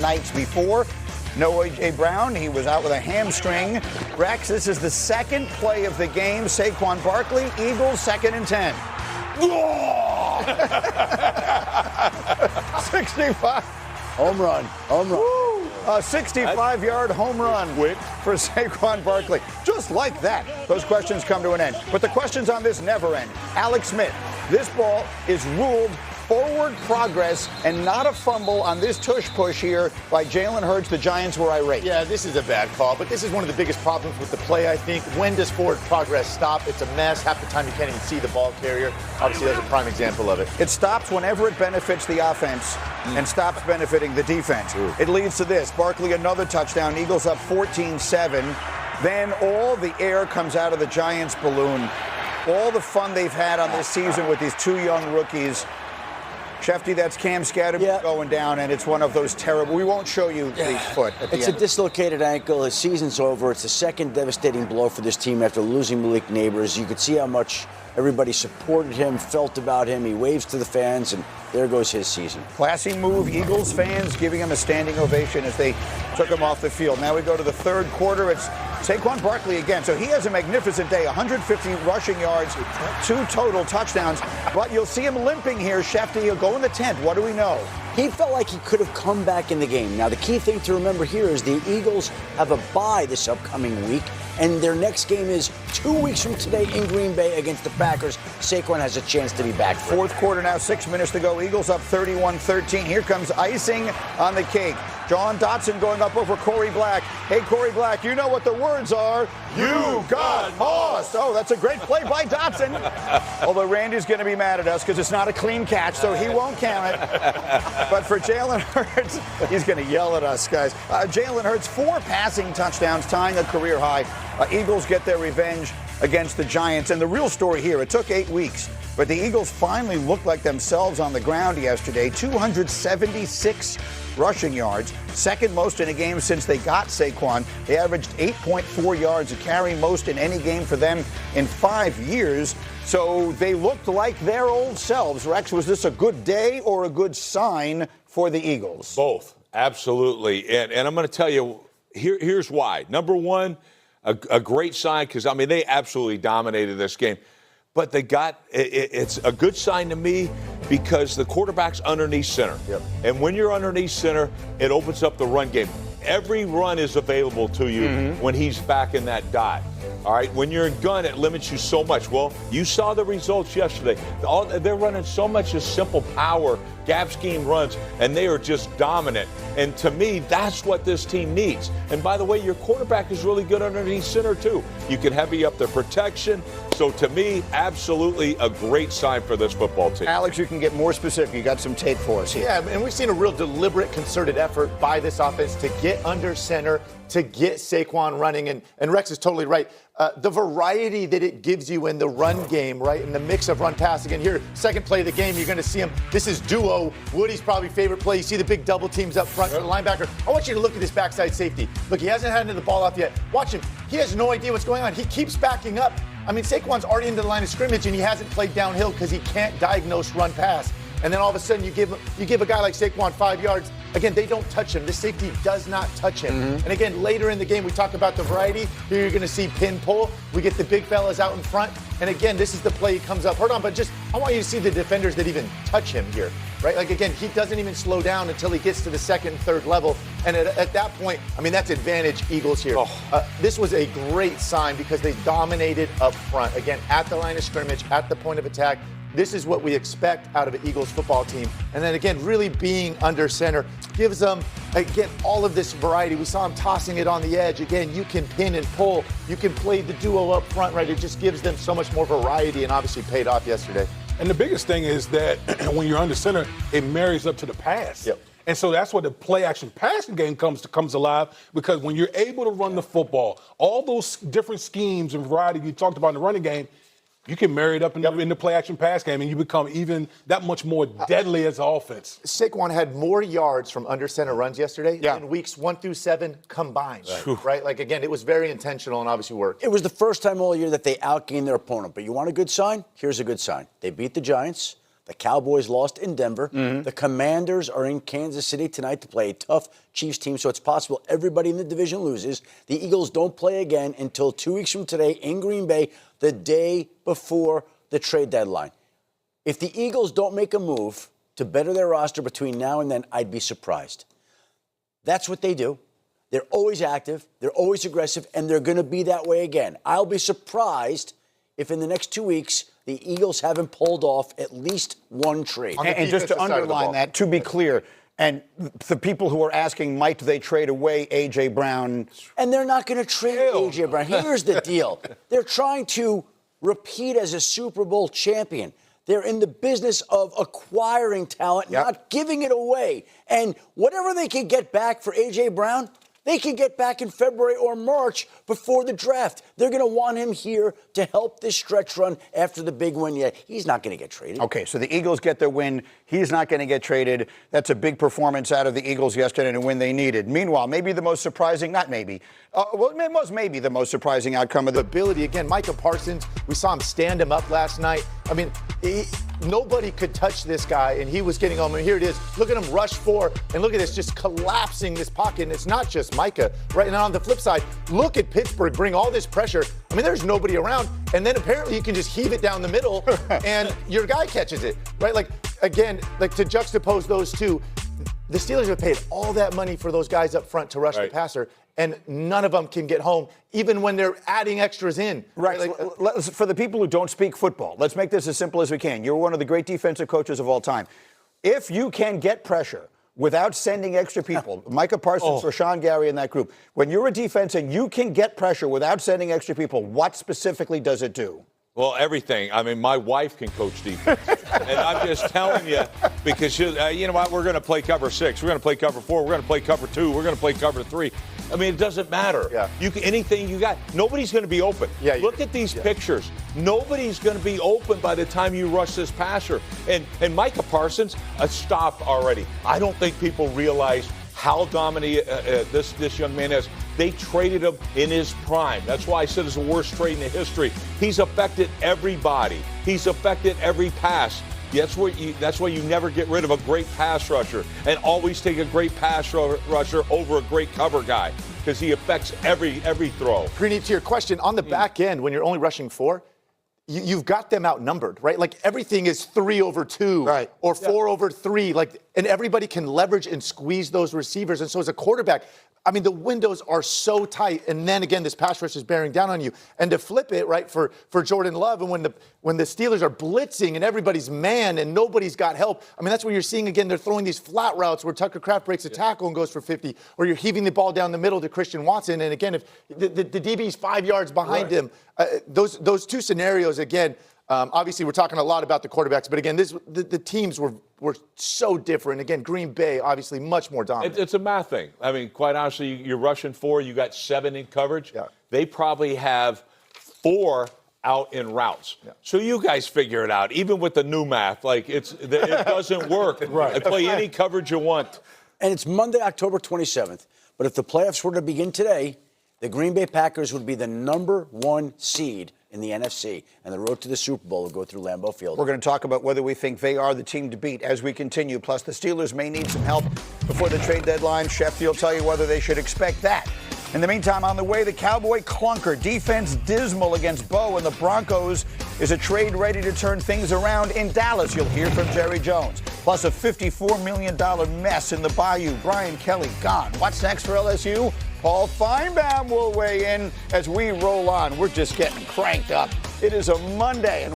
nights before. No A.J. Brown. He was out with a hamstring. Rex, this is the second play of the game. Saquon Barkley, Eagles, 2nd and 10. 65. Home run. A 65-yard home run for Saquon Barkley. Just like that, those questions come to an end. But the questions on this never end. Alex Smith, this ball is ruled forward progress and not a fumble on this tush push here by Jalen Hurts. The Giants were irate. Yeah, this is a bad call, but this is one of the biggest problems with the play, I think. When does forward progress stop? It's a mess. Half the time you can't even see the ball carrier. Obviously, that's a prime example of it. It stops whenever it benefits the offense and stops benefiting the defense. It leads to this. Barkley, another touchdown. Eagles up 14-7. Then all the air comes out of the Giants' balloon. All the fun they've had on this season with these two young rookies. Shefty, that's Cam Scatterby going down, and it's one of those terrible. We won't show you the foot at the It's end. a dislocated ankle. His season's over. It's the second devastating blow for this team after losing Malik Neighbors. You could see how much everybody supported him, felt about him. He waves to the fans, and there goes his season. Classy move. Eagles fans giving him a standing ovation as they took him off the field. Now we go to the third quarter. It's Saquon Barkley again. So he has a magnificent day. 150 rushing yards, 2 total touchdowns. But you'll see him limping here. Shefty, he'll go in the 10th. What do we know? He felt like he could have come back in the game. Now, the key thing to remember here is the Eagles have a bye this upcoming week, and their next game is 2 weeks from today in Green Bay against the Packers. Saquon has a chance to be back. Fourth quarter now, 6 minutes to go. Eagles up 31-13. Here comes icing on the cake. John Dotson going up over Corey Black. Hey, Corey Black, you know what the words are. You got lost. Oh, that's a great play by Dotson. Although Randy's going to be mad at us because it's not a clean catch, so he won't count it. But for Jalen Hurts, he's going to yell at us, guys. Jalen Hurts, 4 passing touchdowns, tying a career high. Eagles get their revenge against the Giants. And the real story here, it took 8 weeks, but the Eagles finally looked like themselves on the ground yesterday. 276 rushing yards, second most in a game since they got Saquon. They averaged 8.4 yards a carry, most in any game for them in 5 years. So they looked like their old selves. Rex, was this a good day or a good sign for the Eagles? Both, absolutely. And I'm going to tell you, here's why. Number one, a great sign because, I mean, they absolutely dominated this game. But it's a good sign to me because the quarterback's underneath center. Yep. And when you're underneath center, it opens up the run game. Every run is available to you when he's back in that dot. All right, when you're in gun, it limits you so much. Well, you saw the results yesterday. They're running so much of simple power, gap scheme runs, and they are just dominant. And to me, that's what this team needs. And by the way, your quarterback is really good underneath center, too. You can heavy up the protection. So to me, absolutely a great sign for this football team. Alex, you can get more specific. You got some tape for us here. Yeah, and we've seen a real deliberate, concerted effort by this offense to get under center, to get Saquon running. And Rex is totally right. The variety that it gives you in the run game, right, in the mix of run-pass. Again, here, second play of the game, you're going to see him. This is duo. Woody's probably favorite play. You see the big double teams up front. The linebacker. I want you to look at this backside safety. Look, he hasn't handed the ball off yet. Watch him. He has no idea what's going on. He keeps backing up. I mean, Saquon's already into the line of scrimmage, and he hasn't played downhill because he can't diagnose run-pass. And then all of a sudden, you give a guy like Saquon 5 yards. Again, they don't touch him. The safety does not touch him. And again, later in the game, we talk about the variety. Here you're going to see pin pull. We get the big fellas out in front. And again, this is the play he comes up. Hold on, but I want you to see the defenders that even touch him here, right? Like, again, he doesn't even slow down until he gets to the second and third level. And at that point, I mean, that's advantage Eagles here. This was a great sign because they dominated up front. Again, at the line of scrimmage, at the point of attack. This is what we expect out of an Eagles football team. And then again, really being under center gives them, again, all of this variety. We saw him tossing it on the edge. Again, you can pin and pull. You can play the duo up front, right? It just gives them so much more variety and obviously paid off yesterday. And the biggest thing is that when you're under center, it marries up to the pass. Yep. And so that's where the play-action passing game comes alive because when you're able to run the football, all those different schemes and variety you talked about in the running game, you can marry it up in the play-action pass game, and you become even that much more deadly as an offense. Saquon had more yards from under center runs yesterday than weeks 1 through 7 combined, right? Like, again, it was very intentional and obviously worked. It was the first time all year that they outgained their opponent. But you want a good sign? Here's a good sign. They beat the Giants. The Cowboys lost in Denver. The Commanders are in Kansas City tonight to play a tough Chiefs team, so it's possible everybody in the division loses. The Eagles don't play again until 2 weeks from today in Green Bay, the day before the trade deadline. If the Eagles don't make a move to better their roster between now and then, I'd be surprised. That's what they do. They're always active, they're always aggressive, and they're going to be that way again. I'll be surprised if in the next 2 weeks the Eagles haven't pulled off at least one trade. And just to underline that, to be clear, and the people who are asking, might they trade away A.J. Brown? And they're not going to trade A.J. Brown. Here's the deal. They're trying to repeat as a Super Bowl champion. They're in the business of acquiring talent, not giving it away. And whatever they can get back for A.J. Brown, they can get back in February or March before the draft. They're going to want him here to help this stretch run after the big win. Yeah, he's not going to get traded. Okay, so the Eagles get their win. He's not going to get traded. That's a big performance out of the Eagles yesterday and a win they needed. Meanwhile, maybe the most surprising, not maybe, well, it was maybe the most surprising outcome of the ability. Again, Micah Parsons, we saw him stand him up last night. I mean, nobody could touch this guy, and he was getting home. And here it is. Look at him rush 4, and look at this, just collapsing this pocket. And it's not just Micah, right? And on the flip side, look at Pittsburgh bring all this pressure. I mean, there's nobody around, and then apparently you can just heave it down the middle, and your guy catches it, right? Like, again, like to juxtapose those two, the Steelers have paid all that money for those guys up front to rush the passer, and none of them can get home, even when they're adding extras in. Right. Like, for the people who don't speak football, let's make this as simple as we can. You're one of the great defensive coaches of all time. If you can get pressure without sending extra people, Micah Parsons, Rashawn Gary in that group, when you're a defense and you can get pressure without sending extra people, what specifically does it do? Well, everything. I mean, my wife can coach defense. And I'm just telling you, because you know what? We're going to play cover 6. We're going to play cover 4. We're going to play cover 2. We're going to play cover 3. I mean, it doesn't matter. Yeah. You can, anything you got. Nobody's going to be open. Yeah, look at these pictures. Nobody's going to be open by the time you rush this passer. And Micah Parsons, stop already. I don't think people realize how dominant this young man is. They traded him in his prime. That's why I said it's the worst trade in the history. He's affected everybody. He's affected every pass. That's why you never get rid of a great pass rusher and always take a great pass rusher over a great cover guy because he affects every throw. Greeny, to your question, on the back end, when you're only rushing 4, you've got them outnumbered, right? Like everything is 3 over 2 or 4 over 3. Like, and everybody can leverage and squeeze those receivers. And so as a quarterback, I mean, the windows are so tight. And then again, this pass rush is bearing down on you. And to flip it, right, for Jordan Love, and when the Steelers are blitzing and everybody's man and nobody's got help, I mean, that's what you're seeing again. They're throwing these flat routes where Tucker Kraft breaks a tackle and goes for 50, or you're heaving the ball down the middle to Christian Watson. And again, if the DB's 5 yards behind him, those two scenarios, again, obviously we're talking a lot about the quarterbacks, but again, the teams were so different. Again, Green Bay, obviously much more dominant. It's a math thing. I mean, quite honestly, you're rushing 4, you got 7 in coverage. Yeah. They probably have 4 out in routes. Yeah. So you guys figure it out. Even with the new math, like it doesn't work. Right. Play any coverage you want. And it's Monday, October 27th. But if the playoffs were to begin today, the Green Bay Packers would be the number 1 seed in the NFC, and the road to the Super Bowl will go through Lambeau Field. We're going to talk about whether we think they are the team to beat as we continue. Plus, the Steelers may need some help before the trade deadline. Shefty will tell you whether they should expect that. In the meantime, on the way, the Cowboy clunker. Defense dismal against Bo and the Broncos. Is a trade ready to turn things around in Dallas? You'll hear from Jerry Jones. Plus, a $54 million mess in the Bayou. Brian Kelly gone. What's next for LSU? Paul Feinbaum will weigh in as we roll on. We're just getting cranked up. It is a Monday.